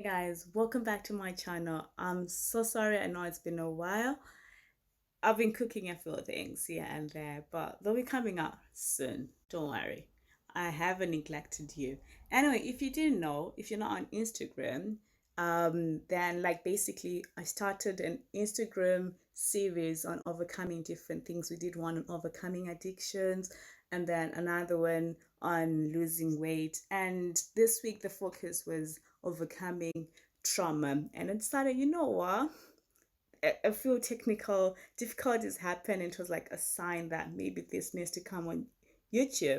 Guys, welcome back to my channel. I'm so sorry, I know it's been a while. I've been cooking a few things here and there, but they'll be coming out soon. Don't worry. I haven't neglected you. Anyway, if you didn't know, if you're not on Instagram, then like basically I started an Instagram series on overcoming different things. We did one on overcoming addictions and then another one on losing weight. And this week the focus was overcoming trauma. And it started, you know what? A few technical difficulties happened. It was like a sign that maybe this needs to come on YouTube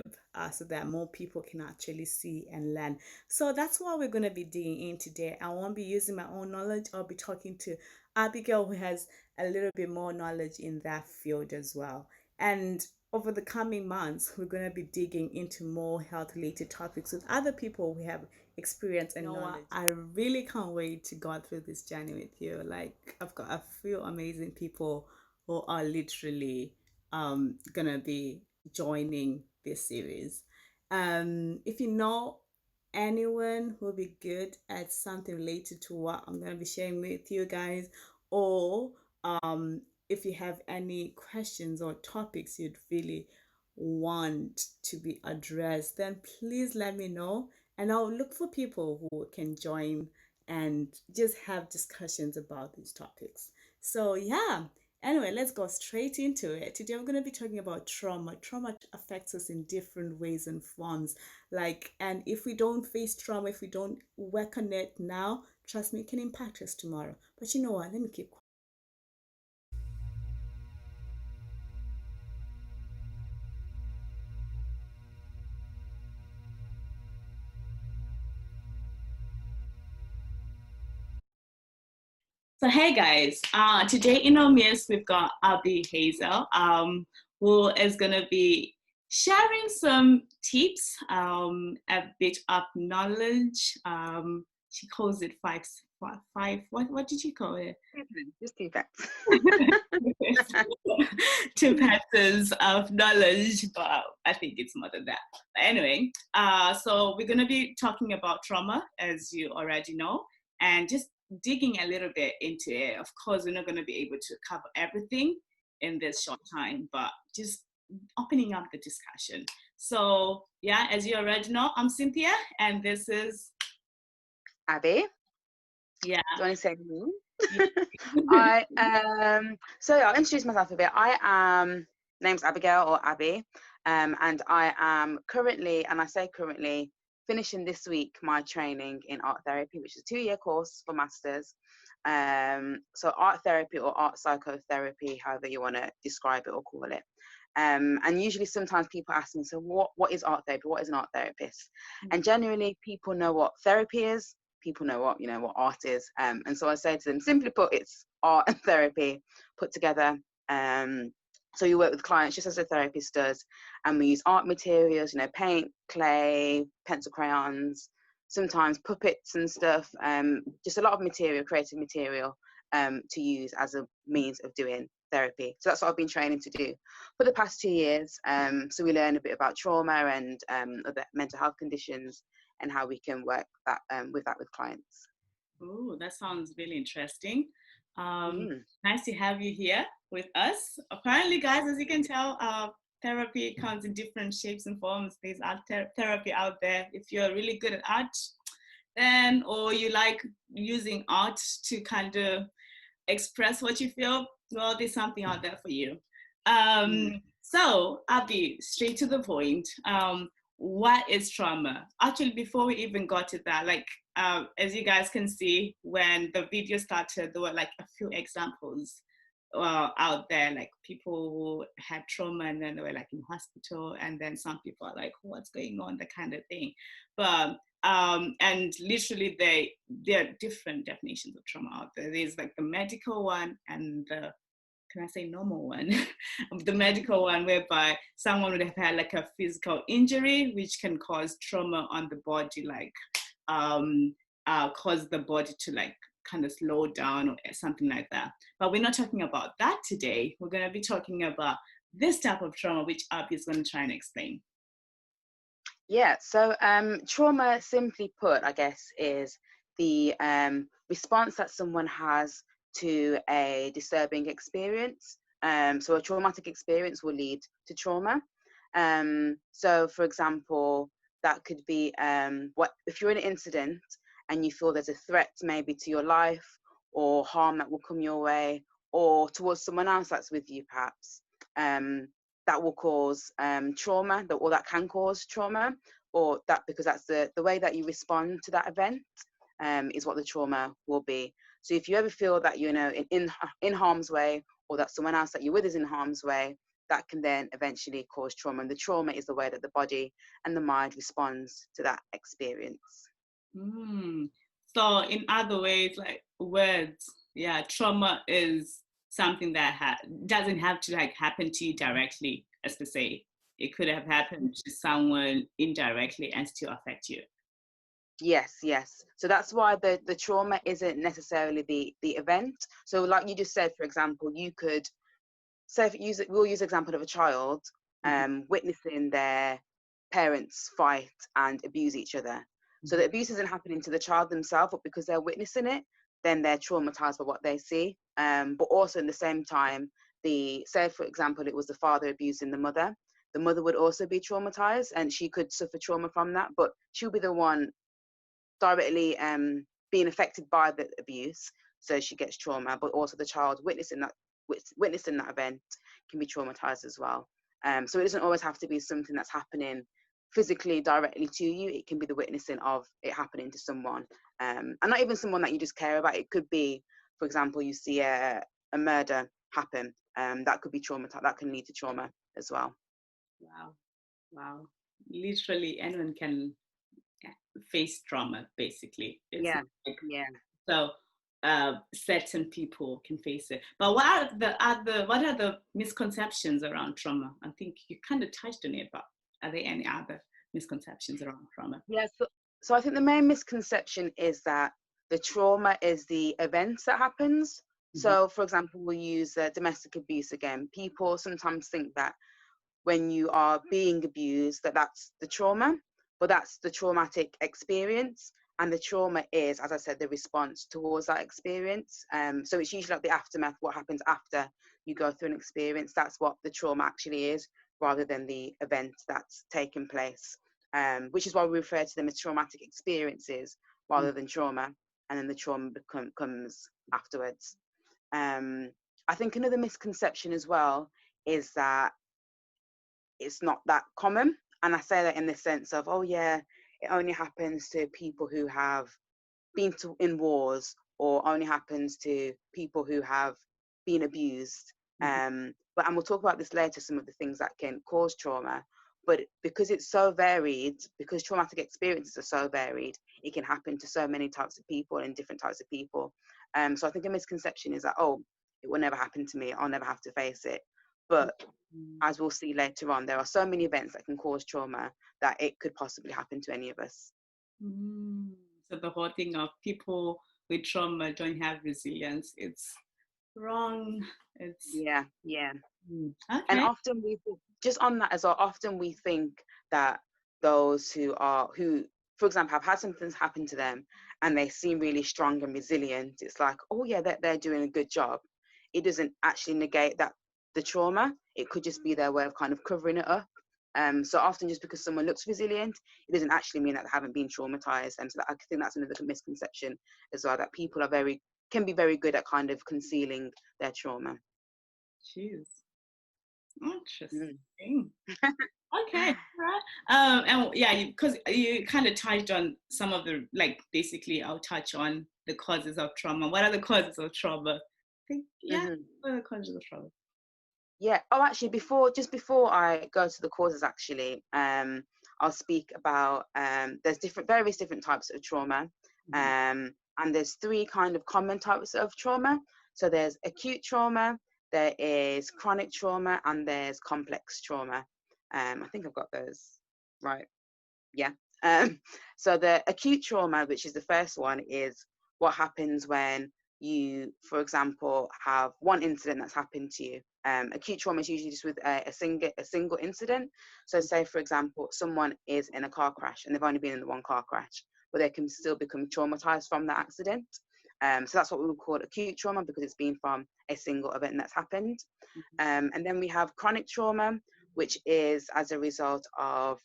so that more people can actually see and learn. So that's what we're going to be digging in today. I won't be using my own knowledge. I'll be talking to Abigail, who has a little bit more knowledge in that field as well. And over the coming months, we're going to be digging into more health related topics with other people who have experience and knowledge. I really can't wait to go through this journey with you. Like, I've got a few amazing people who are literally gonna be joining this series. If you know anyone who will be good at something related to what I'm gonna be sharing with you guys, or if you have any questions or topics you'd really want to be addressed, then please let me know and I'll look for people who can join and just have discussions about these topics. So, yeah, anyway, let's go straight into it. Today, we're going to be talking about trauma. Trauma affects us in different ways and forms. And if we don't face trauma, if we don't work on it now, trust me, it can impact us tomorrow. But you know what? Let me keep quiet. So hey guys, today in our midst we've got Abi Hazel, who is gonna be sharing some tips, a bit of knowledge. She calls it five. What did you call it? Just 2 facts. 2 factors of knowledge, but I think it's more than that. But anyway, so we're gonna be talking about trauma, as you already know, and just digging a little bit into it. Of course, we're not going to be able to cover everything in this short time, but just opening up the discussion. So, yeah, as you already know, I'm Cynthia, and this is Abby. Yeah. Do you want to say me? Yeah. I'll introduce myself a bit. I am name's Abigail or Abby, and I am currently, and I say currently, finishing this week my training in art therapy, which is a 2-year course for masters. So art therapy or art psychotherapy, however you want to describe it or call it. And usually sometimes people ask me, so what is art therapy? What is an art therapist? And generally people know what therapy is, people know what art is. And so I say to them, simply put, it's art and therapy put together. So you work with clients just as a therapist does, and we use art materials, paint, clay, pencil crayons, sometimes puppets and stuff, just a lot of material, creative material, to use as a means of doing therapy. So that's what I've been training to do for the past 2 years. So we learn a bit about trauma and other mental health conditions and how we can work that with clients. Oh, that sounds really interesting. Nice to have you here with us. Apparently, guys, as you can tell, therapy comes in different shapes and forms. There's art therapy out there. If you're really good at art, then, or you like using art to kind of express what you feel, well, there's something out there for you. So I'll be straight to the point. What is trauma? Actually, before we even got to that, as you guys can see, when the video started, there were like a few examples out there, like people who had trauma and then they were like in hospital, and then some people are like, what's going on, that kind of thing. But and literally there are different definitions of trauma out there. There's like the medical one and the, can I say normal one? The medical one, whereby someone would have had like a physical injury, which can cause trauma on the body, like cause the body to like kind of slow down or something like that. But we're not talking about that today. We're going to be talking about this type of trauma, which Abby is going to try and explain. Yeah, so trauma, simply put, I guess, is the response that someone has to a disturbing experience. So a traumatic experience will lead to trauma. So, for example, that could be what if you're in an incident and you feel there's a threat maybe to your life or harm that will come your way or towards someone else that's with you, perhaps. That will cause trauma, or that can cause trauma, or that because that's the way that you respond to that event is what the trauma will be. So if you ever feel that you know in harm's way, or that someone else that you're with is in harm's way, that can then eventually cause trauma. And the trauma is the way that the body and the mind responds to that experience. Mm. So in other ways, like words, yeah, trauma is something that doesn't have to like happen to you directly, as to say. It could have happened to someone indirectly and still affect you. Yes, yes. So that's why the trauma isn't necessarily the event. So like you just said, for example, you could say, we'll use example of a child witnessing their parents fight and abuse each other. So the abuse isn't happening to the child themselves, but because they're witnessing it, then they're traumatized by what they see. But also in the same time, say for example, it was the father abusing the mother would also be traumatized and she could suffer trauma from that, but she'll be the one directly being affected by the abuse, so she gets trauma, but also the child witnessing that event can be traumatized as well. So it doesn't always have to be something that's happening physically directly to you. It can be the witnessing of it happening to someone, and not even someone that you just care about. It could be, for example, you see a murder happen, that could be traumatized, that can lead to trauma as well. Wow, wow. Literally anyone can face trauma, basically. It's Yeah, not like, yeah. so certain people can face it. But what are the misconceptions around trauma? I think you kind of touched on it, but are there any other misconceptions around trauma? Yeah, so I think the main misconception is that the trauma is the events that happens. Mm-hmm. So, for example, we'll use domestic abuse again. People sometimes think that when you are being abused, that's the trauma, but that's the traumatic experience. And the trauma is, as I said, the response towards that experience. So it's usually like the aftermath, what happens after you go through an experience. That's what the trauma actually is, rather than the event that's taken place. Which is why we refer to them as traumatic experiences rather than trauma. And then the trauma comes afterwards. I think another misconception as well is that it's not that common. And I say that in the sense of, oh yeah, it only happens to people who have been in wars, or only happens to people who have been abused. And we'll talk about this later, some of the things that can cause trauma. But because it's so varied, because traumatic experiences are so varied, it can happen to so many types of people and different types of people. So I think a misconception is that, oh, it will never happen to me, I'll never have to face it. But as we'll see later on, there are so many events that can cause trauma that it could possibly happen to any of us. So the whole thing of people with trauma don't have resilience, it's wrong. It's Yeah. And okay. often just on that as well, often we think that those who, for example, have had something happen to them and they seem really strong and resilient, it's like, oh yeah, they're doing a good job. It doesn't actually negate that the trauma. It could just be their way of kind of covering it up. So often just because someone looks resilient, it doesn't actually mean that they haven't been traumatized. And so I think that's another misconception as well, that people can be very good at kind of concealing their trauma. Jeez. Interesting. Mm. Okay, right. And yeah, because you kind of touched on some of the, like, basically, I'll touch on the causes of trauma. What are the causes of trauma? I think, yeah, Mm-hmm. what are the causes of trauma? Yeah. Oh, actually, before I go to the causes, actually, I'll speak about there's various different types of trauma, and there's three kind of common types of trauma. So there's acute trauma, there is chronic trauma, and there's complex trauma. I think I've got those right. Yeah. So the acute trauma, which is the first one, is what happens when you, for example, have one incident that's happened to you. Acute trauma is usually just with a single incident. So say, for example, someone is in a car crash and they've only been in the one car crash, but they can still become traumatized from the accident. So that's what we would call acute trauma, because it's been from a single event that's happened. And then we have chronic trauma, which is as a result of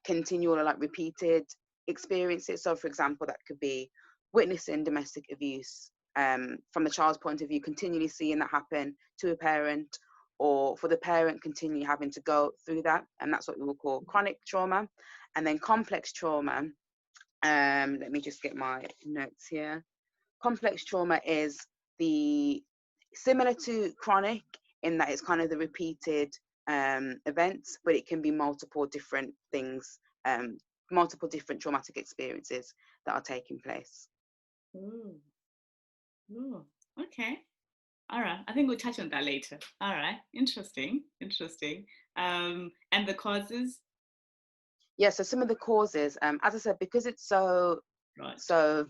continual, like, repeated experiences. So, for example, that could be witnessing domestic abuse, from the child's point of view, continually seeing that happen to a parent, or for the parent continually having to go through that, and that's what we will call chronic trauma. And then complex trauma, let me just get my notes here. Complex trauma is the similar to chronic in that it's kind of the repeated events, but it can be multiple different things, multiple different traumatic experiences that are taking place. Ooh. Ooh. Okay. All right. I think we'll touch on that later. All right. Interesting. Interesting. And the causes? Yeah, so some of the causes, as I said, because it's so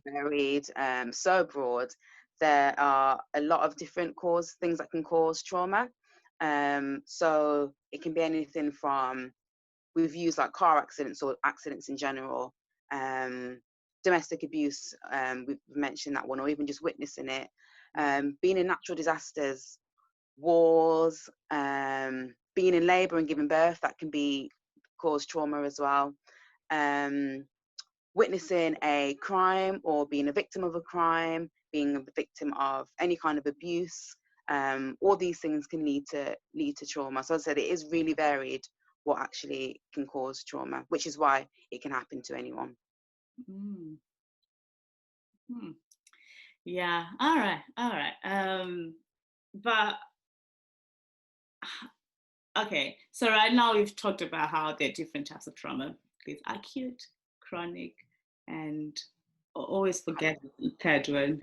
varied, so broad, there are a lot of different things that can cause trauma. So it can be anything from, we've used like car accidents or accidents in general, domestic abuse, we've mentioned that one, or even just witnessing it, being in natural disasters, wars, being in labour and giving birth, that can cause trauma as well. Witnessing a crime or being a victim of a crime, being a victim of any kind of abuse, all these things can lead to trauma. So as I said, it is really varied what actually can cause trauma, which is why it can happen to anyone. Mm. Hmm. Yeah. All right. All right. But okay. So right now we've talked about how there are different types of trauma. There's acute, chronic, and I always forget the third one.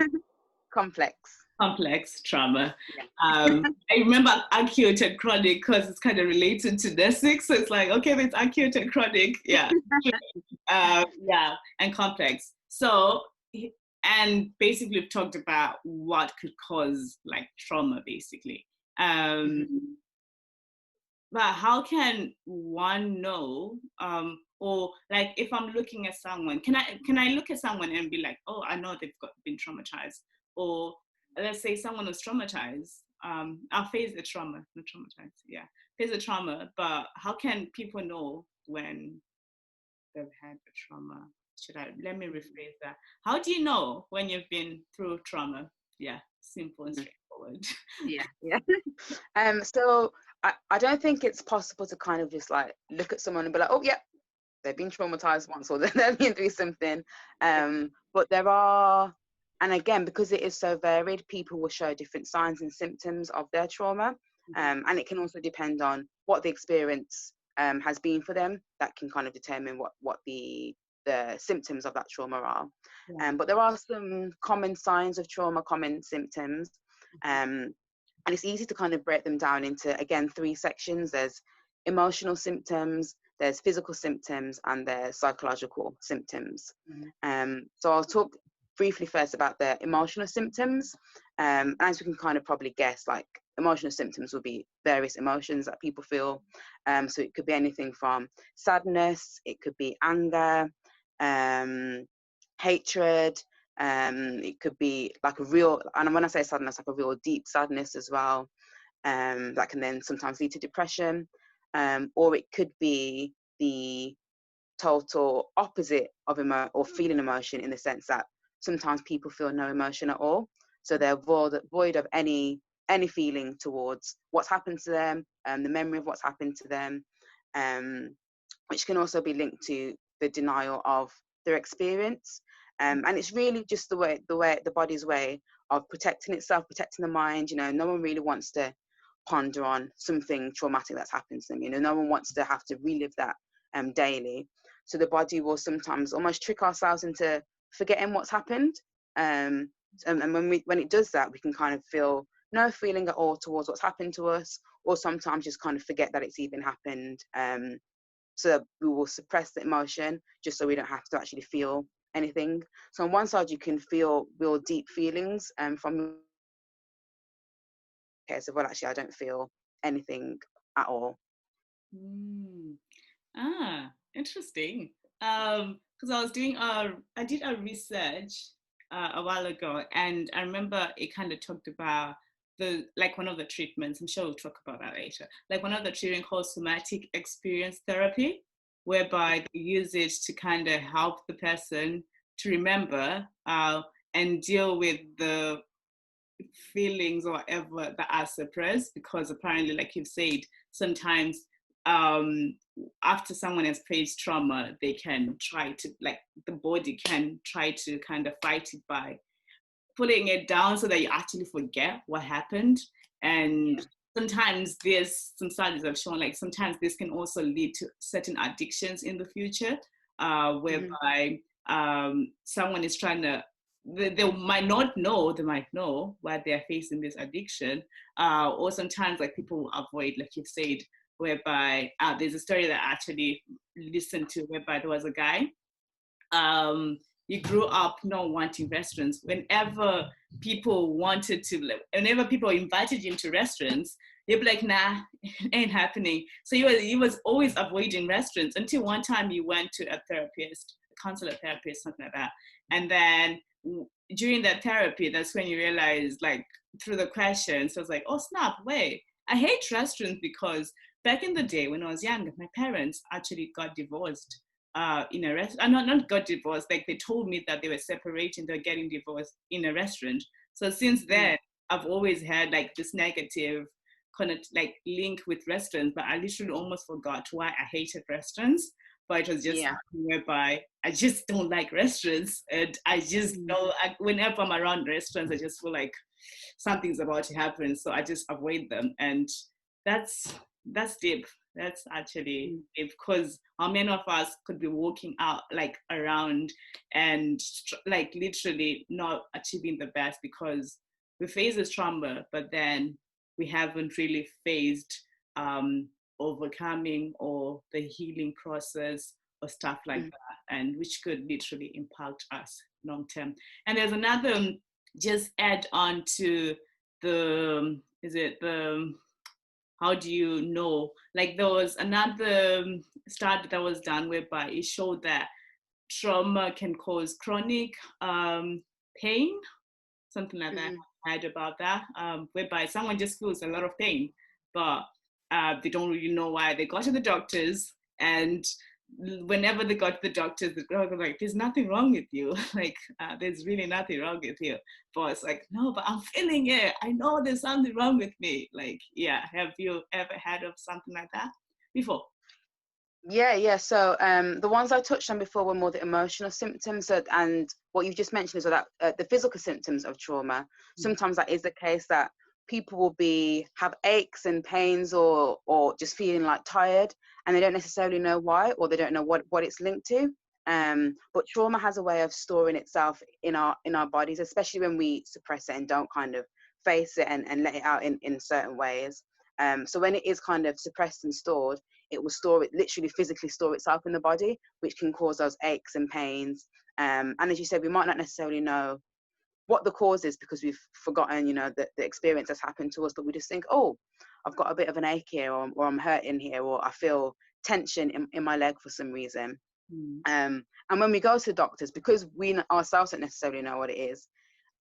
Complex. Complex trauma. Yeah. I remember acute and chronic because it's kind of related to nursing. So it's like, okay, there's acute and chronic. Yeah. Yeah. And complex. So, and basically we've talked about what could cause like trauma, basically. But how can one know, or like if I'm looking at someone, can I look at someone and be like, oh, I know they've been traumatized, or let's say someone was traumatized, I'll face the trauma, not traumatized, yeah, face the trauma, but how can people know when they've had a trauma? Let me rephrase that. How do you know when you've been through trauma? Yeah, simple and straightforward. Yeah. So I don't think it's possible to kind of just like look at someone and be like, oh yeah, they've been traumatized once, or they've been through something. But there are, and again, because it is so varied, people will show different signs and symptoms of their trauma. And it can also depend on what the experience has been for them. That can kind of determine what the symptoms of that trauma are. But there are some common signs of trauma, common symptoms. And it's easy to kind of break them down into, again, 3 sections. There's emotional symptoms, there's physical symptoms, and there's psychological symptoms. So I'll talk briefly first about the emotional symptoms. As we can kind of probably guess, like, emotional symptoms will be various emotions that people feel. So it could be anything from sadness, it could be anger, hatred, it could be like a real, and when I say sadness, like a real deep sadness as well, that can then sometimes lead to depression, or it could be the total opposite of or feeling emotion, in the sense that sometimes people feel no emotion at all, so they're void of any feeling towards what's happened to them, the memory of what's happened to them, which can also be linked to the denial of their experience. And it's really just the body's way of protecting itself, protecting the mind. You know, no one really wants to ponder on something traumatic that's happened to them. You know, no one wants to have to relive that daily. So the body will sometimes almost trick ourselves into forgetting what's happened. And when it does that, we can kind of feel no feeling at all towards what's happened to us, or sometimes just kind of forget that it's even happened. So we will suppress the emotion just so we don't have to actually feel anything. So on one side, you can feel real deep feelings from, okay, so well, actually, I don't feel anything at all. Ah, interesting. Because I was doing I did a research a while ago, and I remember it kind of talked about one of the treatments. I'm sure we'll talk about that later. Like one of the treatment called somatic experience therapy, whereby they use it to kind of help the person to remember and deal with the feelings or whatever that are suppressed, because apparently, like you've said, sometimes um after someone has faced trauma, they can try to, like, the body can try to kind of fight it by putting it down so that you actually forget what happened. And Yeah. sometimes there's some studies have shown, like, sometimes this can also lead to certain addictions in the future, Mm-hmm. whereby someone is trying to, they might not know, they might know why they're facing this addiction, or sometimes, like, people will avoid, like you've said, whereby there's a story that I actually listened to, whereby there was a guy, um, he grew up not wanting restaurants. Whenever people wanted to, like, whenever people invited him to restaurants, he'd be like, nah, it ain't happening. So he was always avoiding restaurants until one time he went to a therapist, a counselor therapist, something like that. And then during that therapy, that's when you realize, like, through the questions, I was like, oh snap, wait, I hate restaurants because back in the day when I was younger, my parents actually got divorced in a restaurant. Not got divorced. Like, they told me that they were separating, they're getting divorced in a restaurant. So since Mm. then, I've always had like this negative kind of like link with restaurants. But I literally almost forgot why I hated restaurants. But it was just Yeah. something whereby I just don't like restaurants, and I just Mm. don't. Whenever I'm around restaurants, I just feel like something's about to happen, so I just avoid them. And that's that's deep. That's actually Mm. deep, because how many of us could be walking out, like, around, and like literally not achieving the best because we face this trauma, but then we haven't really faced um, overcoming or the healing process or stuff like Mm. that, and which could literally impact us long term. And there's another just add on to the, is it the, how do you know, like, there was another study that was done whereby it showed that trauma can cause chronic pain, something like that. Mm-hmm. I heard about that, whereby someone just feels a lot of pain, but they don't really know why. They go to the doctors, and whenever they got to the doctors, the doctor was like, "There's nothing wrong with you. Like, there's really nothing wrong with you." But it's like, "No, but I'm feeling it. I know there's something wrong with me." Like, yeah. Have you ever had of something like that before? Yeah, yeah. So the ones I touched on before were more the emotional symptoms, and what you've just mentioned is that the physical symptoms of trauma. Sometimes that is the case, that people will have aches and pains, or just feeling like tired, and they don't necessarily know why, or they don't know what it's linked to. But trauma has a way of storing itself in our bodies, especially when we suppress it and don't kind of face it and let it out in certain ways. So when it is kind of suppressed and stored, it will literally physically store itself in the body, which can cause those aches and pains. And as you said, we might not necessarily know what the cause is because we've forgotten, the experience that's happened to us, but we just think, oh, I've got a bit of an ache here, or I'm hurting here, or I feel tension in my leg for some reason. Mm. And when we go to doctors, because we ourselves don't necessarily know what it is,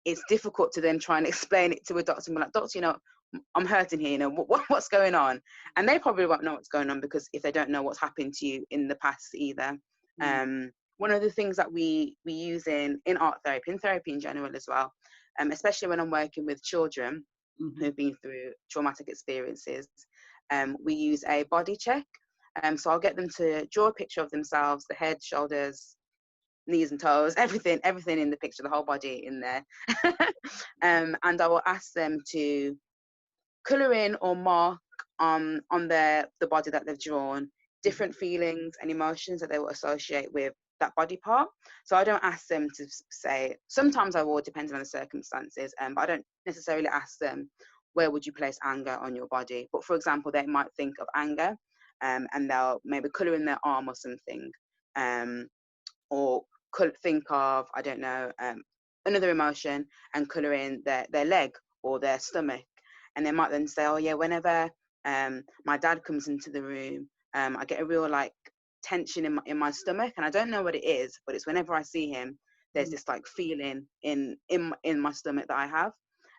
it's difficult to then try and explain it to a doctor and be like, doctor, I'm hurting here, what's going on? And they probably won't know what's going on, because if they don't know what's happened to you in the past either. Mm. One of the things that we use in art therapy, in therapy in general as well, especially when I'm working with children Mm-hmm. who've been through traumatic experiences, we use a body check. So I'll get them to draw a picture of themselves, the head, shoulders, knees and toes, everything in the picture, the whole body in there. And I will ask them to colour in or mark on the body that they've drawn different feelings and emotions that they will associate with that body part. So I don't ask them to say, sometimes I will, depending on the circumstances, but I don't necessarily ask them, where would you place anger on your body? But for example, they might think of anger, and they'll maybe colour in their arm or something, or could think of, I don't know, another emotion, and colour in their leg or their stomach. And they might then say, oh yeah, whenever my dad comes into the room, I get a real like tension in my stomach, and I don't know what it is, but it's whenever I see him, there's this like feeling in my stomach that I have.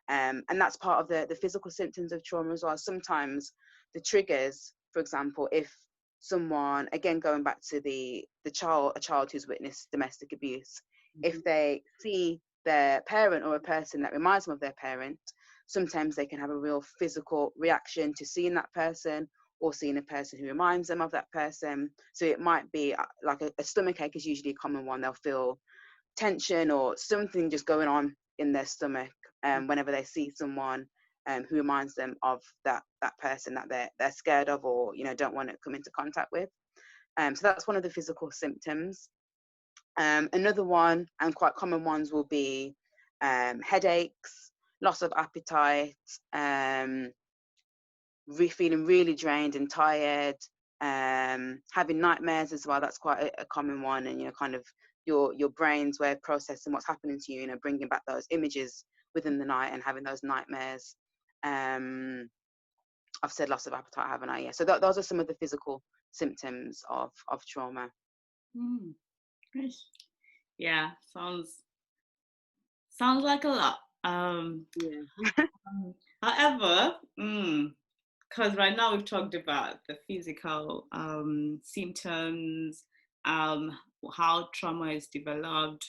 And that's part of the physical symptoms of trauma as well. Sometimes the triggers, for example, if someone, again going back to a child who's witnessed domestic abuse, if they see their parent or a person that reminds them of their parent, sometimes they can have a real physical reaction to seeing that person or seeing a person who reminds them of that person. So it might be like a stomach ache is usually a common one. They'll feel tension or something just going on in their stomach whenever they see someone who reminds them of that person that they're scared of, or don't want to come into contact with. So that's one of the physical symptoms. Another one, and quite common ones, will be headaches, loss of appetite, feeling really drained and tired, having nightmares as well. That's quite a common one, and kind of your brain's way of processing what's happening to you, bringing back those images within the night and having those nightmares. I've said loss of appetite, haven't I? Yeah. So those are some of the physical symptoms of trauma. Yeah, sounds like a lot. Yeah. However, because right now we've talked about the physical symptoms, how trauma is developed,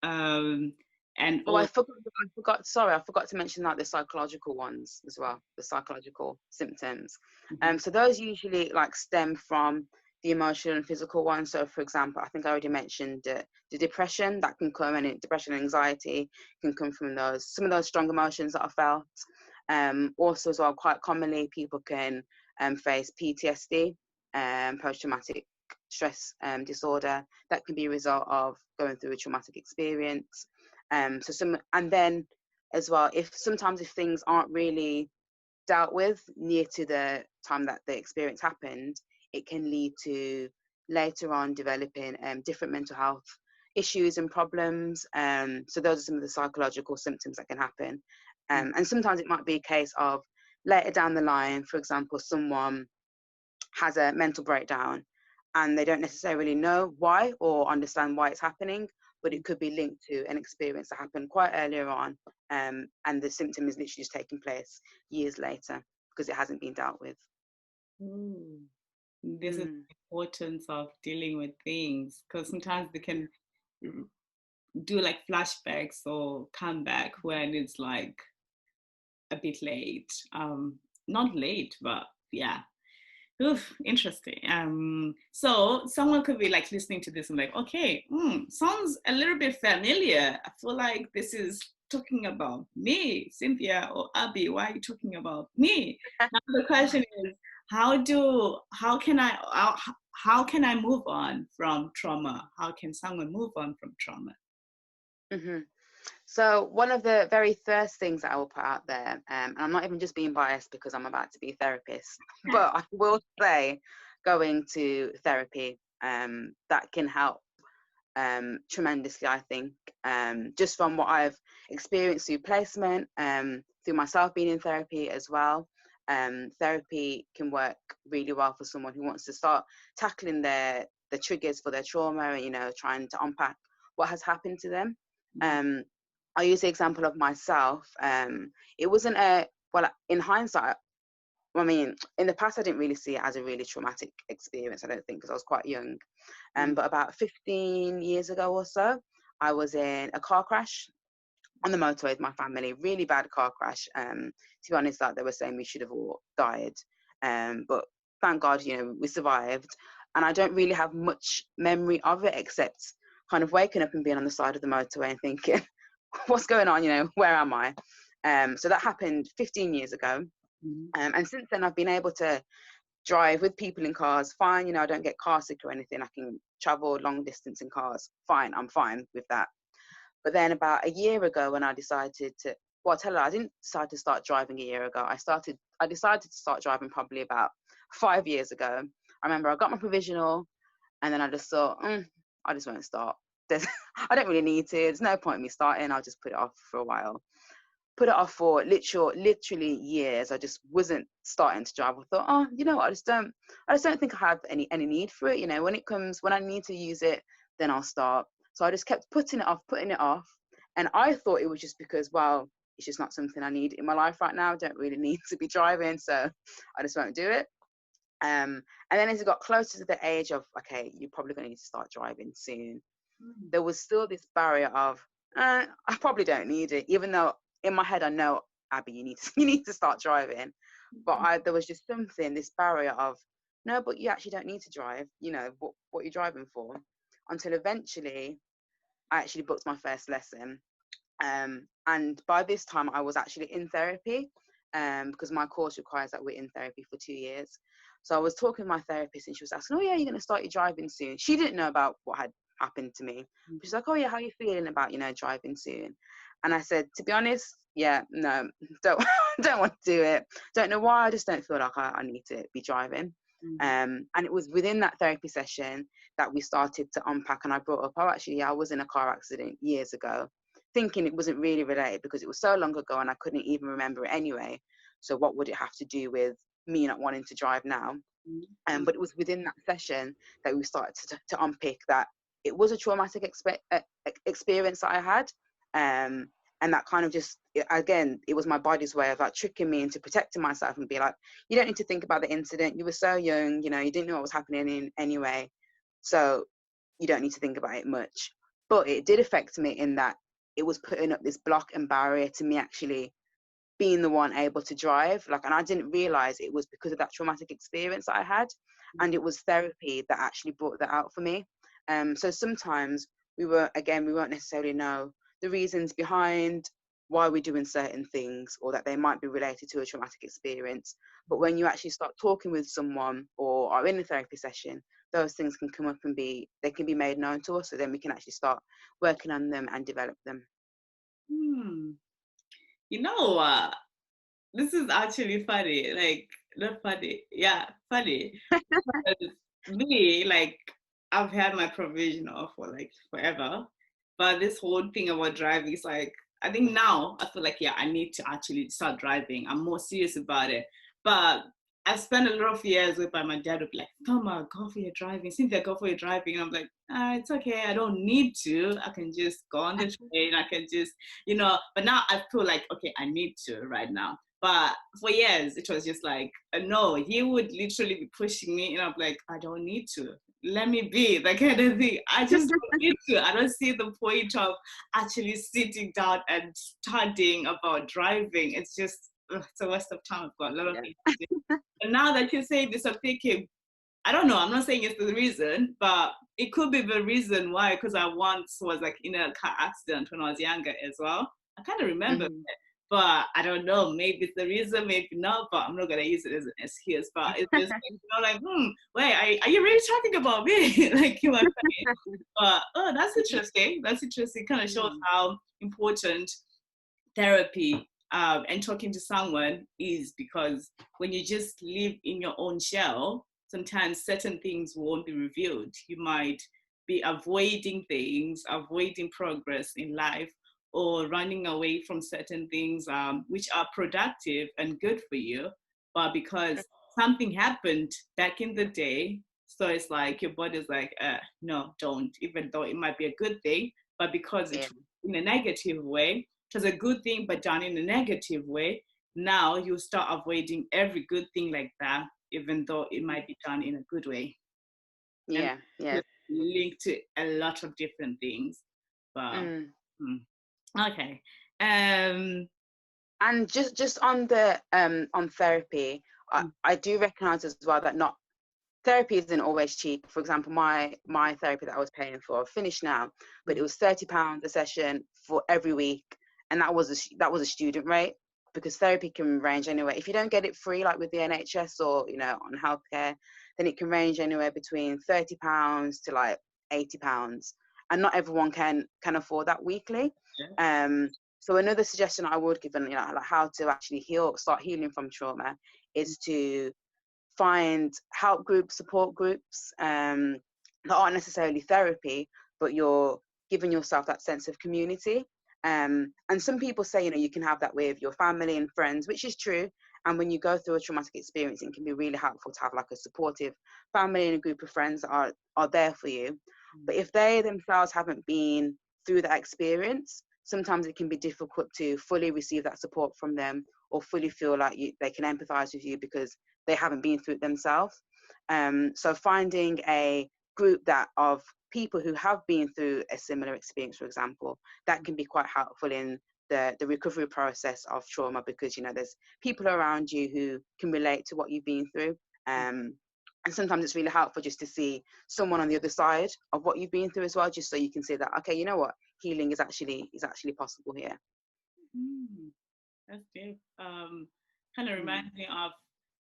and I forgot. Sorry, I forgot to mention like the psychological ones as well. The psychological symptoms. So those usually like stem from the emotional and physical ones. So, for example, I think I already mentioned the depression that can come, and depression and anxiety can come from some of those strong emotions that I felt. Also, as well, quite commonly, people can face PTSD, post-traumatic stress disorder. That can be a result of going through a traumatic experience. And then as well, if things aren't really dealt with near to the time that the experience happened, it can lead to later on developing different mental health issues and problems. So those are some of the psychological symptoms that can happen. And sometimes it might be a case of later down the line, for example, someone has a mental breakdown and they don't necessarily know why or understand why it's happening, but it could be linked to an experience that happened quite earlier on, and the symptom is literally just taking place years later because it hasn't been dealt with. This is the importance of dealing with things, because sometimes they can do like flashbacks or come back when it's like a bit late. Not late, but yeah. Oof, interesting. So someone could be like listening to this and like, okay, sounds a little bit familiar. I feel like this is talking about me, Cynthia or Abi. Why are you talking about me? Now the question is, how can I move on from trauma? How can someone move on from trauma? So one of the very first things that I will put out there, and I'm not even just being biased because I'm about to be a therapist, but I will say going to therapy, that can help tremendously, I think, just from what I've experienced through placement, through myself being in therapy as well. Therapy can work really well for someone who wants to start tackling the triggers for their trauma and, trying to unpack what has happened to them. I use the example of myself. It wasn't in hindsight, I mean, in the past, I didn't really see it as a really traumatic experience, I don't think, because I was quite young. But about 15 years ago or so, I was in a car crash on the motorway with my family, really bad car crash. To be honest, like they were saying we should have all died. But thank God, we survived. And I don't really have much memory of it, except kind of waking up and being on the side of the motorway and thinking, what's going on? Where am I? So that happened 15 years ago. And since then, I've been able to drive with people in cars. Fine, I don't get car sick or anything. I can travel long distance in cars. Fine, I'm fine with that. But then about a year ago, when I decided to, I didn't decide to start driving a year ago. I decided to start driving probably about 5 years ago. I remember I got my provisional, and then I just thought, I just won't start. I don't really need to. There's no point in me starting. I'll just put it off for a while. put it off for literally years. I just wasn't starting to drive. I thought, oh, you know what, I just don't think I have any need for it. You know, when I need to use it, then I'll start. So I just kept putting it off. And I thought it was just because, well, it's just not something I need in my life right now. I don't really need to be driving, so I just won't do it. And then as it got closer to the age of, okay, you're probably going to need to start driving soon, there was still this barrier of, I probably don't need it, even though in my head I know, Abby, you need to start driving. But there was just this barrier of, no, but you actually don't need to drive. You know, what you're driving for? Until eventually I actually booked my first lesson. And by this time I was actually in therapy, because my course requires that we're in therapy for 2 years. So I was talking to my therapist and she was asking, oh yeah, you're going to start your driving soon. She didn't know about what had happened to me. She's like, oh yeah, how are you feeling about, driving soon? And I said, to be honest, yeah, no, don't want to do it. Don't know why, I just don't feel like I need to be driving. And it was within that therapy session that we started to unpack, and I brought up, oh, actually, yeah, I was in a car accident years ago, thinking it wasn't really related because it was so long ago and I couldn't even remember it anyway. So what would it have to do with me not wanting to drive now? But it was within that session that we started to unpick that it was a traumatic experience that I had. And that kind of just, again, it was my body's way of like tricking me into protecting myself and be like, you don't need to think about the incident. You were so young, you didn't know what was happening anyway. So you don't need to think about it much. But it did affect me in that it was putting up this block and barrier to me actually being the one able to drive. And I didn't realize it was because of that traumatic experience that I had. And it was therapy that actually brought that out for me. So sometimes we won't necessarily know the reasons behind why we're doing certain things, or that they might be related to a traumatic experience. But when you actually start talking with someone or are in a therapy session, those things can come up and they can be made known to us. So then we can actually start working on them and develop them. You know what? This is actually funny. Like, not funny. Yeah, funny. Because me, like, I've had my provision off for like forever. But this whole thing about driving is like, I think now I feel like, yeah, I need to actually start driving. I'm more serious about it. But I spent a lot of years with my dad would be like, come on, go for your driving. Cynthia, go for your driving. And I'm like, it's okay. I don't need to. I can just go on the train. I can just, but now I feel like, okay, I need to right now. But for years, it was just like, no, he would literally be pushing me. And I'm like, I don't need to. Let me be, that kind of thing. I just don't need to. I don't see the point of actually sitting down and studying about driving. It's just, it's a waste of time. I've got a lot of things to do. And now that you're saying this, I'm thinking, I don't know, I'm not saying it's the reason, but it could be the reason why, because I once was like in a car accident when I was younger as well. I kind of remember it, but I don't know, maybe it's the reason, maybe not, but I'm not going to use it as an excuse. But it's just, like, wait, are you really talking about me? Like, you are funny. But, oh, that's interesting. That's interesting. Kind of shows how important therapy and talking to someone is, because when you just live in your own shell, sometimes certain things won't be revealed. You might be avoiding things, avoiding progress in life, or running away from certain things which are productive and good for you. But because something happened back in the day, so it's like your body's like, no, don't, even though it might be a good thing, but because it's in a negative way, it was a good thing, but done in a negative way, now you start avoiding every good thing like that, even though it might be done in a good way. Yeah, yeah. Linked to a lot of different things. But okay. And just on the on therapy, I do recognize as well that not therapy isn't always cheap. For example, my therapy that I was paying for, I've finished now, but it was £30 a session for every week, and that was a student rate, because therapy can range anywhere. If you don't get it free, like with the NHS or on healthcare, then it can range anywhere between £30 to like £80, and not everyone can afford that weekly. So another suggestion I would give, and like how to actually start healing from trauma, is to find help groups, support groups that aren't necessarily therapy, but you're giving yourself that sense of community. And some people say, you know, you can have that with your family and friends, which is true. And when you go through a traumatic experience, it can be really helpful to have like a supportive family and a group of friends that are there for you. But if they themselves haven't been through that experience, sometimes it can be difficult to fully receive that support from them, or fully feel like they can empathize with you because they haven't been through it themselves. So finding a group that of people who have been through a similar experience, for example, that can be quite helpful in the recovery process of trauma, because, you know, there's people around you who can relate to what you've been through. And sometimes it's really helpful just to see someone on the other side of what you've been through as well, just so you can see that, okay, you know what, healing is actually possible here. That's deep. Kind of reminds me of,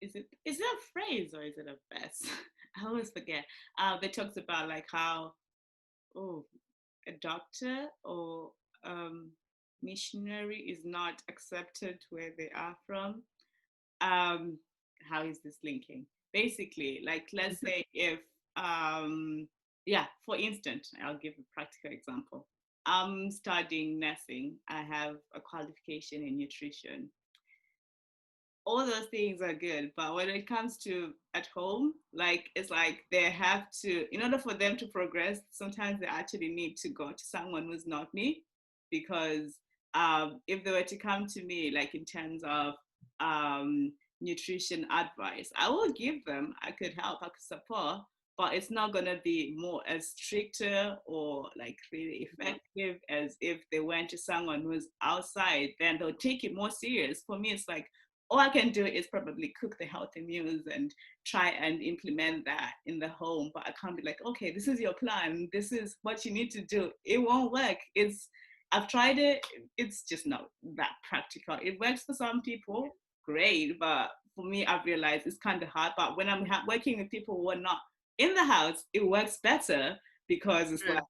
is it a phrase or is it a verse? I always forget. That talks about like how, a doctor or missionary is not accepted where they are from. How is this linking? Basically, like, let's say if for instance, I'll give a practical example. I'm studying nursing. I have a qualification in nutrition. All those things are good, but when it comes to at home, like, it's like they have to, in order for them to progress, sometimes they actually need to go to someone who's not me, because if they were to come to me, like in terms of nutrition advice, I will give them, I could help, I could support, but it's not going to be more as stricter or like really effective as if they went to someone who's outside. Then they'll take it more serious. For me, it's like, all I can do is probably cook the healthy meals and try and implement that in the home. But I can't be like, okay, this is your plan, this is what you need to do. It won't work. I've tried it. It's just not that practical. It works for some people, great. But for me, I've realized it's kind of hard. But when I'm working with people who are not in the house, it works better, because it's like,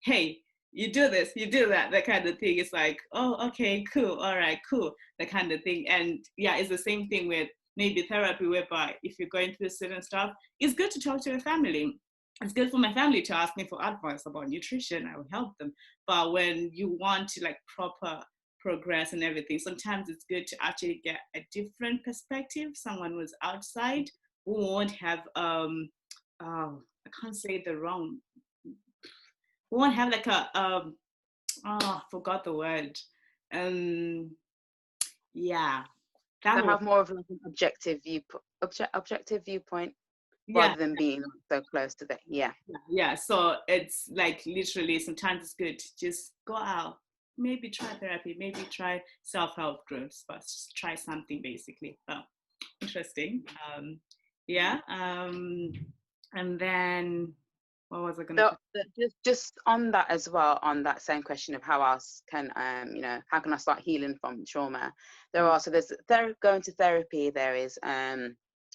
hey, you do this, you do that, that kind of thing. It's like, oh, okay, cool, all right, cool, that kind of thing. And yeah, it's the same thing with maybe therapy, whereby if you're going through certain stuff, it's good to talk to your family. It's good for my family to ask me for advice about nutrition. I will help them. But when you want to like proper progress and everything, sometimes it's good to actually get a different perspective, someone who's outside, who won't have I can't say the wrong, we won't have like a I forgot the word. Yeah, that They was, have more of like an objective viewpoint, yeah, rather than being so close to the yeah. So it's like literally sometimes it's good to just go out, maybe try therapy, maybe try self-help groups, but just try something basically. Oh, interesting. Yeah. And then what was I gonna So, say? just on that as well, on that same question of how else can you know, how can I start healing from trauma? There's going to therapy. There is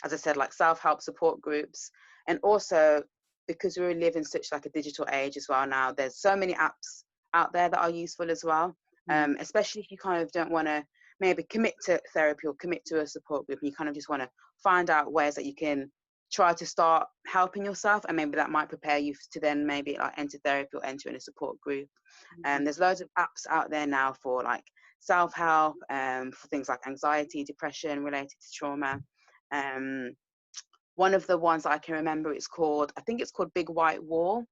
as I said, like self-help support groups, and also, because we live in such like a digital age as well now, there's so many apps out there that are useful as well. Especially if you kind of don't want to maybe commit to therapy or commit to a support group, and you kind of just want to find out ways that you can try to start helping yourself, and maybe that might prepare you to then maybe like enter therapy or enter in a support group. And there's loads of apps out there now for like self-help, for things like anxiety, depression related to trauma. One of the ones I can remember, I think it's called Big White Wall,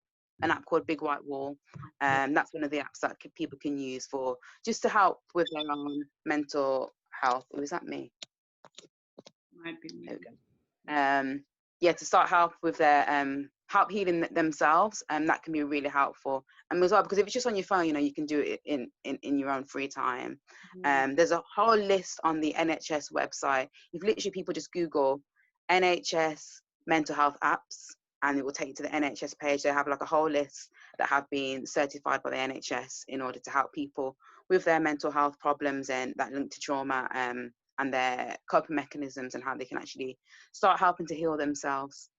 an app called Big White Wall. That's one of the apps that people can use for just to help with their own mental health. Was that me? Might be me. There we go. To start help with their help healing themselves, and that can be really helpful. And as well, because if it's just on your phone, you know, you can do it in your own free time. There's a whole list on the NHS website. If literally people just Google NHS mental health apps, and it will take you to the NHS page. They have like a whole list that have been certified by the NHS in order to help people with their mental health problems and that link to trauma, and their coping mechanisms, and how they can actually start helping to heal themselves.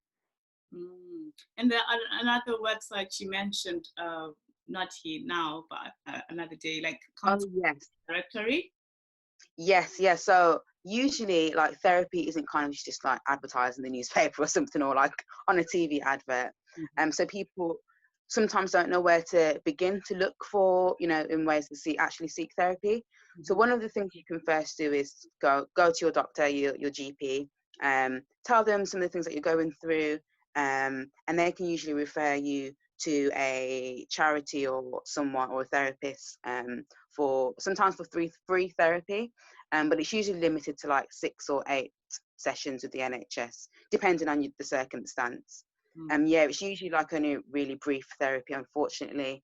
And another website you mentioned, not here now, but another day, like Yes. directory. Yes. So usually, like, therapy isn't kind of just like advertised in the newspaper or something, or like on a TV advert. So sometimes don't know where to begin to look for, in ways to actually seek therapy. So one of the things you can first do is go to your doctor, your GP, tell them some of the things that you're going through, and they can usually refer you to a charity or someone or a therapist sometimes for free therapy, but it's usually limited to like 6 or 8 sessions with the NHS, depending on the circumstance. Yeah, it's usually like only really brief therapy, unfortunately.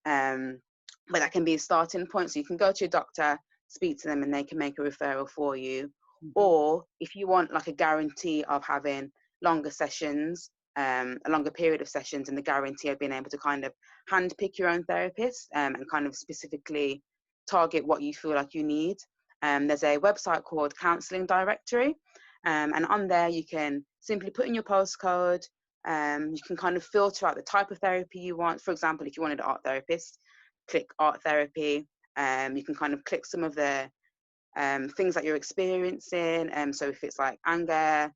But that can be a starting point. So you can go to your doctor, speak to them, and they can make a referral for you. Or if you want like a guarantee of having longer sessions, a longer period of sessions, and the guarantee of being able to kind of hand pick your own therapist and kind of specifically target what you feel like you need. There's a website called Counselling Directory, and on there you can simply put in your postcode. You can kind of filter out the type of therapy you want. For example, if you wanted an art therapist, click art therapy. You can kind of click some of the things that you're experiencing. So if it's like anger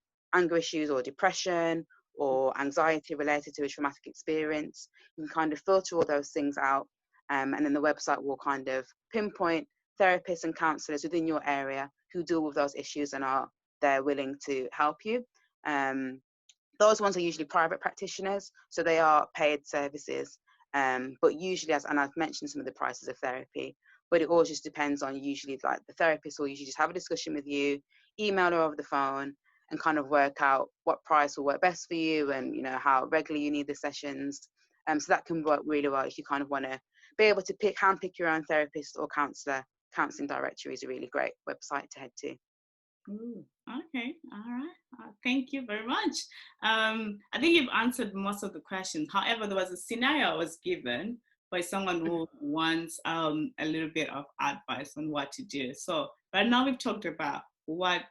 issues or depression or anxiety related to a traumatic experience, you can kind of filter all those things out. And then the website will kind of pinpoint therapists and counsellors within your area who deal with those issues and are there willing to help you. Those ones are usually private practitioners, so they are paid services. But usually, and I've mentioned some of the prices of therapy, but it all just depends on, usually like the therapist will usually just have a discussion with you, email her over the phone, and kind of work out what price will work best for you and how regularly you need the sessions. So that can work really well if you kind of want to be able to hand pick your own therapist or counsellor. Counselling Directory is a really great website to head to. Ooh, okay, all right. Thank you very much. I think you've answered most of the questions. However, there was a scenario I was given by someone who wants a little bit of advice on what to do. So right now we've talked about what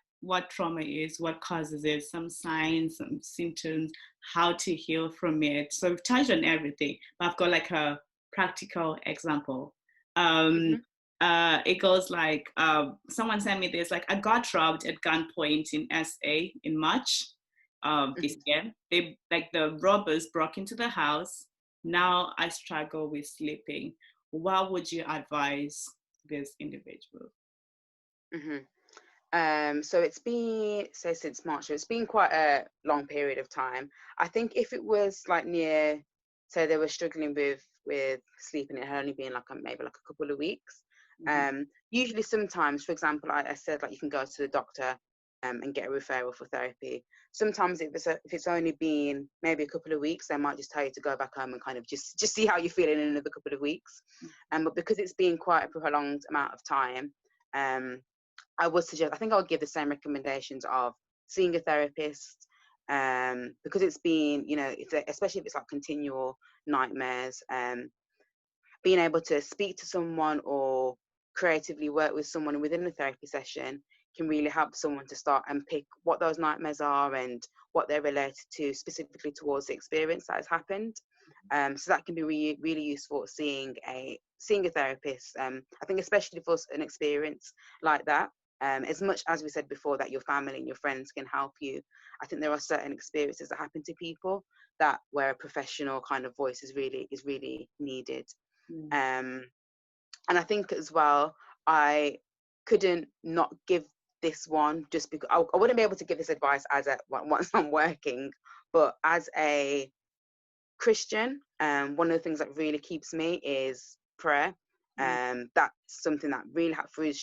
trauma is, what causes it, some signs, some symptoms, how to heal from it. So we've touched on everything. But I've got like a practical example. It goes like, someone sent me this, like, I got robbed at gunpoint in SA in March this year. The robbers broke into the house. Now I struggle with sleeping. What would you advise this individual? So it's been, since March, so it's been quite a long period of time. I think if it was like near, so they were struggling with sleeping, it had only been like maybe like a couple of weeks. Usually sometimes, for example, I said like you can go to the doctor and get a referral for therapy. Sometimes if it's only been maybe a couple of weeks, they might just tell you to go back home and kind of just see how you're feeling in another couple of weeks. But because it's been quite a prolonged amount of time, I would suggest, I think I would give the same recommendations of seeing a therapist, because it's been, especially if it's like continual nightmares, being able to speak to someone or creatively work with someone within the therapy session can really help someone to start and pick what those nightmares are and what they're related to specifically towards the experience that has happened. So that can be really, really useful, seeing a therapist. I think especially for an experience like that, as much as we said before that your family and your friends can help you, I think there are certain experiences that happen to people that where a professional kind of voice is really needed. And I think as well, I couldn't not give this one just because I wouldn't be able to give this advice once I'm working, but as a Christian, one of the things that really keeps me is prayer. That's something that really through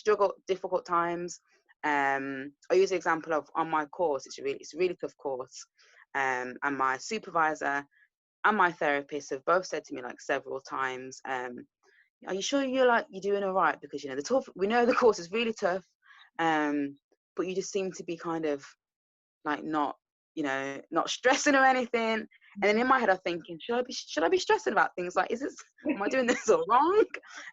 difficult times. I use the example of on my course. It's a really tough course, and my supervisor and my therapist have both said to me like several times, "Are you sure you're doing all right? Because we know the course is really tough, but you just seem to be kind of like not stressing or anything." And then in my head, I'm thinking, should I be stressing about things like, am I doing this all wrong?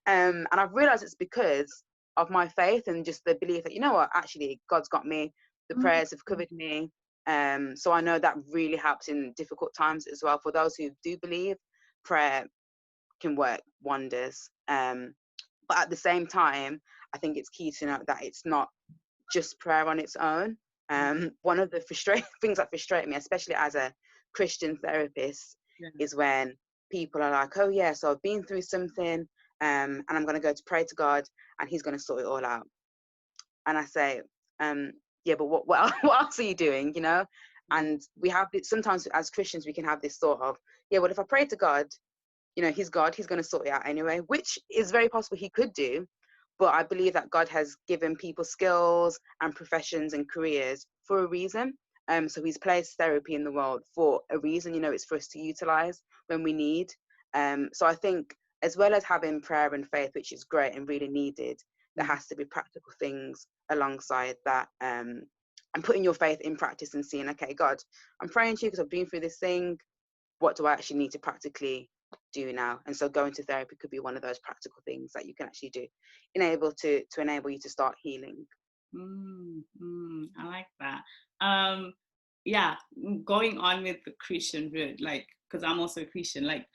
And I've realized it's because of my faith and just the belief that, actually God's got me. The prayers have covered me. So I know that really helps in difficult times as well. For those who do believe, prayer can work wonders. But at the same time, I think it's key to note that it's not just prayer on its own. One of the things that frustrate me, especially as a Christian therapist, is when people are like, oh yeah, so I've been through something, and I'm going to go to pray to God, and He's going to sort it all out. And I say, yeah, but what what else are you doing, you know? And we have this, sometimes as Christians we can have this thought of, yeah, well, if I pray to God, you know, He's God, He's going to sort it out anyway, which is very possible He could do. But I believe that God has given people skills and professions and careers for a reason. So He's placed therapy in the world for a reason. You know, it's for us to utilize when we need. So I think, as well as having prayer and faith, which is great and really needed, there has to be practical things alongside that. And putting your faith in practice and seeing, okay, God, I'm praying to you because I've been through this thing. What do I actually need to practically do now? And so going to therapy could be one of those practical things that you can actually do, enable you to start healing. I like that. Yeah, going on with the Christian route, like, because I'm also a Christian, like,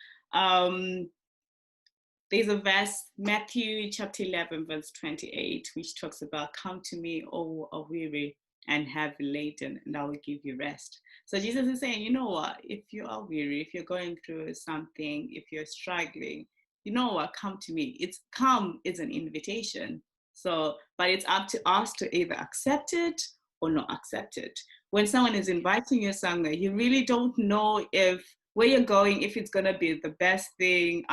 there's a verse, Matthew chapter 11, verse 28, which talks about, come to me, all are weary and heavy laden, and I will give you rest. So Jesus is saying, you know what, if you are weary, if you're going through something, if you're struggling, you know what, come to me. It's come is an invitation. So, but it's up to us to either accept it or not accept it. When someone is inviting you somewhere, you really don't know if where you're going, if it's gonna be the best thing,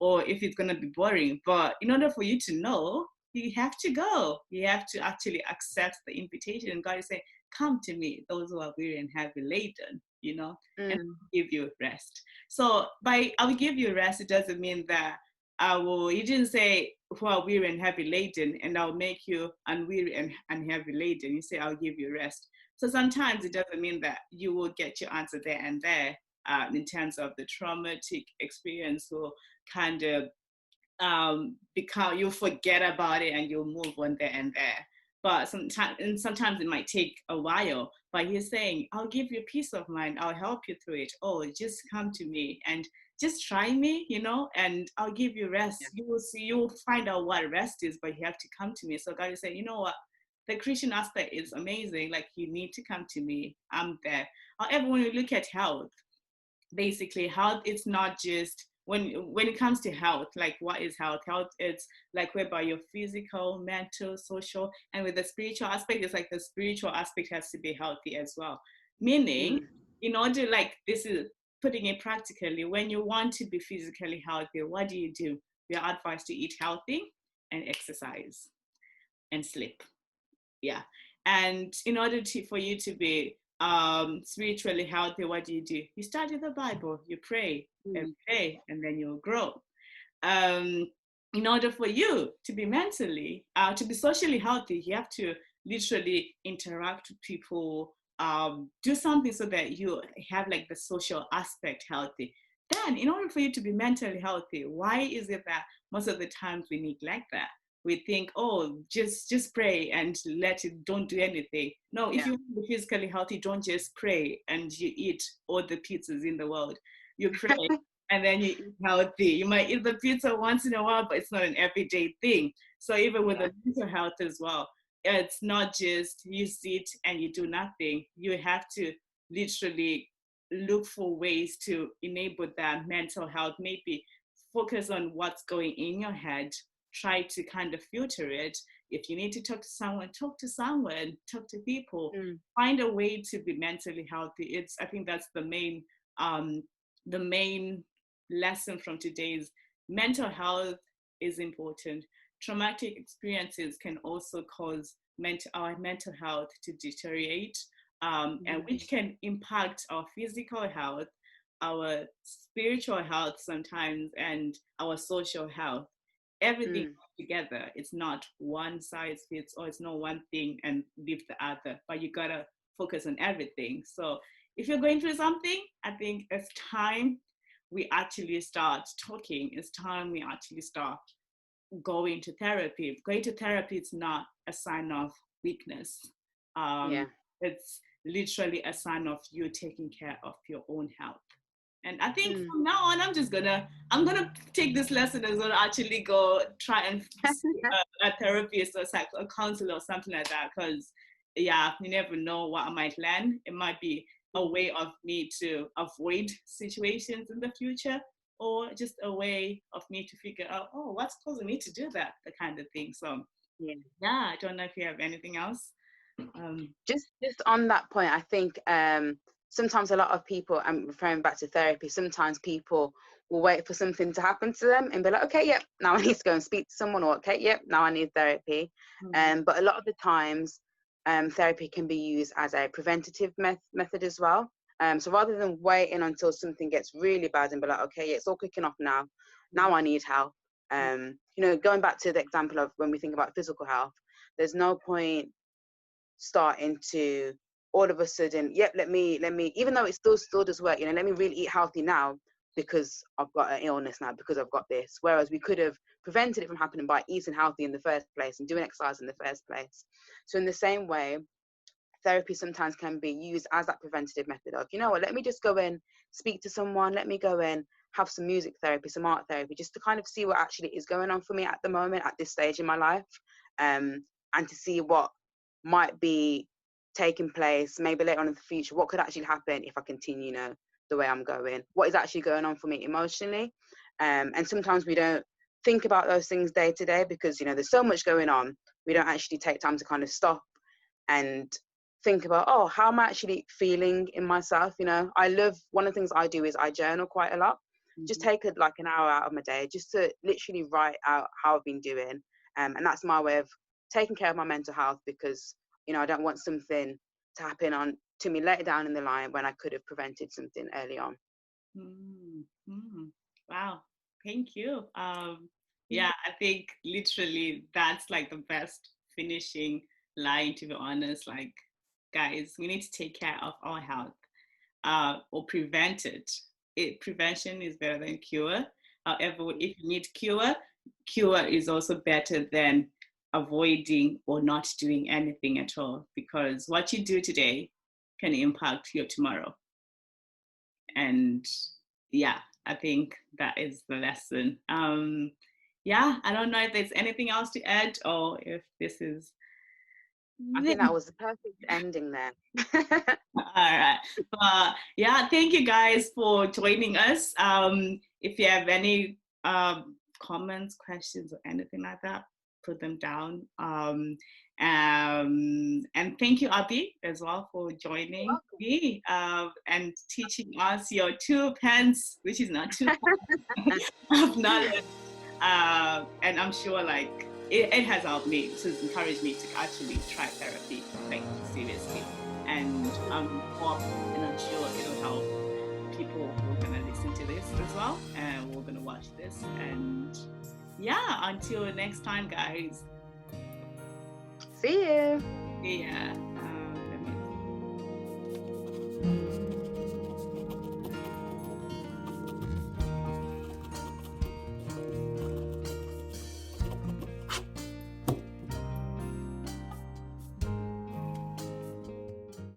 or if it's gonna be boring. But in order for you to know, you have to go. You have to actually accept the invitation. And God is saying, come to me, those who are weary and heavy laden, you know, and I'll give you rest. So by I will give you rest, it doesn't mean that he didn't say who are weary and heavy laden, and I'll make you unweary and heavy laden. You say, I'll give you rest. So sometimes it doesn't mean that you will get your answer there and there, in terms of the traumatic experience, or kind of become, you'll forget about it and you'll move on there and there. But sometimes it might take a while. But He's saying, I'll give you peace of mind. I'll help you through it. Oh, just come to me and just try me, you know, and I'll give you rest. Yeah. You will see, you will find out what rest is, but you have to come to me. So God is saying, you know what? The Christian aspect is amazing. Like, you need to come to me. I'm there. However, when you look at health, basically health, it's not just when it comes to health, like, what is health? Health, it's like whereby your physical, mental, social, and with the spiritual aspect, it's like the spiritual aspect has to be healthy as well. Meaning, in order, like, this is putting it practically, when you want to be physically healthy, what do? You're advised to eat healthy and exercise and sleep. Yeah. And in order for you to be spiritually healthy, what do? You study the Bible, you pray every day, and then you'll grow. In order for you to be mentally, to be socially healthy, you have to literally interact with people, do something so that you have like the social aspect healthy. Then, in order for you to be mentally healthy, why is it that most of the times we neglect that? We think, oh, just pray and let it, don't do anything. No, if you want to be physically healthy, don't just pray and you eat all the pizzas in the world. You pray and then you eat healthy. You might eat the pizza once in a while, but it's not an everyday thing. So even with the mental health as well, it's not just you sit and you do nothing. You have to literally look for ways to enable that mental health. Maybe focus on what's going in your head, try to kind of filter it. If you need to talk to someone, talk to people, find a way to be mentally healthy. I think that's the main lesson from today's. Mental health is important. Traumatic experiences can also cause our mental health to deteriorate, and which can impact our physical health, our spiritual health sometimes, and our social health. Everything together. It's not one size fits all. It's not one thing and leave the other, but you gotta focus on everything. So if you're going through something, I think it's time we actually start talking. It's time we actually start going to therapy. Going to therapy is not a sign of weakness. It's literally a sign of you taking care of your own health. And I think from now on, I'm gonna take this lesson as well, actually go try and see a therapist or a counselor or something like that. Because yeah, you never know what I might learn. It might be a way of me to avoid situations in the future. or just a way of me to figure out, oh, what's causing me to do that, the kind of thing. So Yeah. yeah, I don't know if you have anything else. Just on that point, I think sometimes a lot of people, I'm referring back to therapy, sometimes people will wait for something to happen to them and be like, okay, yep, now I need to go and speak to someone, or okay, yep, now I need therapy. But a lot of the times therapy can be used as a preventative method as well. So rather than waiting until something gets really bad and be like, okay, yeah, it's all kicking off now, now I need help. Going back to the example of when we think about physical health, there's no point starting to all of a sudden, yep, let me, even though it still does work, let me really eat healthy now because I've got an illness now, because I've got this. Whereas we could have prevented it from happening by eating healthy in the first place and doing exercise in the first place. So in the same way, therapy sometimes can be used as that preventative method of, let me just go in, speak to someone, let me go in, have some music therapy, some art therapy, just to kind of see what actually is going on for me at the moment, at this stage in my life, and to see what might be taking place maybe later on in the future, what could actually happen if I continue, the way I'm going, what is actually going on for me emotionally. And sometimes we don't think about those things day to day because, there's so much going on. We don't actually take time to kind of stop and think about, oh, how am I actually feeling in myself? I love, one of the things I do is I journal quite a lot. Just take like an hour out of my day just to literally write out how I've been doing. And that's my way of taking care of my mental health, because I don't want something to happen to me later down in the line when I could have prevented something early on. Wow, thank you. Yeah, I think literally that's like the best finishing line, to be honest. Like, guys, we need to take care of our health, or prevent it. Prevention is better than cure. However, if you need cure is also better than avoiding or not doing anything at all, because what you do today can impact your tomorrow. And yeah, I think that is the lesson. Yeah, I don't know if there's anything else to add, or if this is. I think that was the perfect ending there. All right. Yeah, thank you guys for joining us. If you have any comments, questions, or anything like that, put them down. And thank you, Abi, as well, for joining me and teaching us your 2 pence, which is not 2 pence of knowledge. And I'm sure like it has helped me. It has encouraged me to actually try therapy, like seriously. And I'm sure it'll help people who are gonna listen to this as well, and we're gonna watch this. And yeah, until next time, guys. See you. Yeah.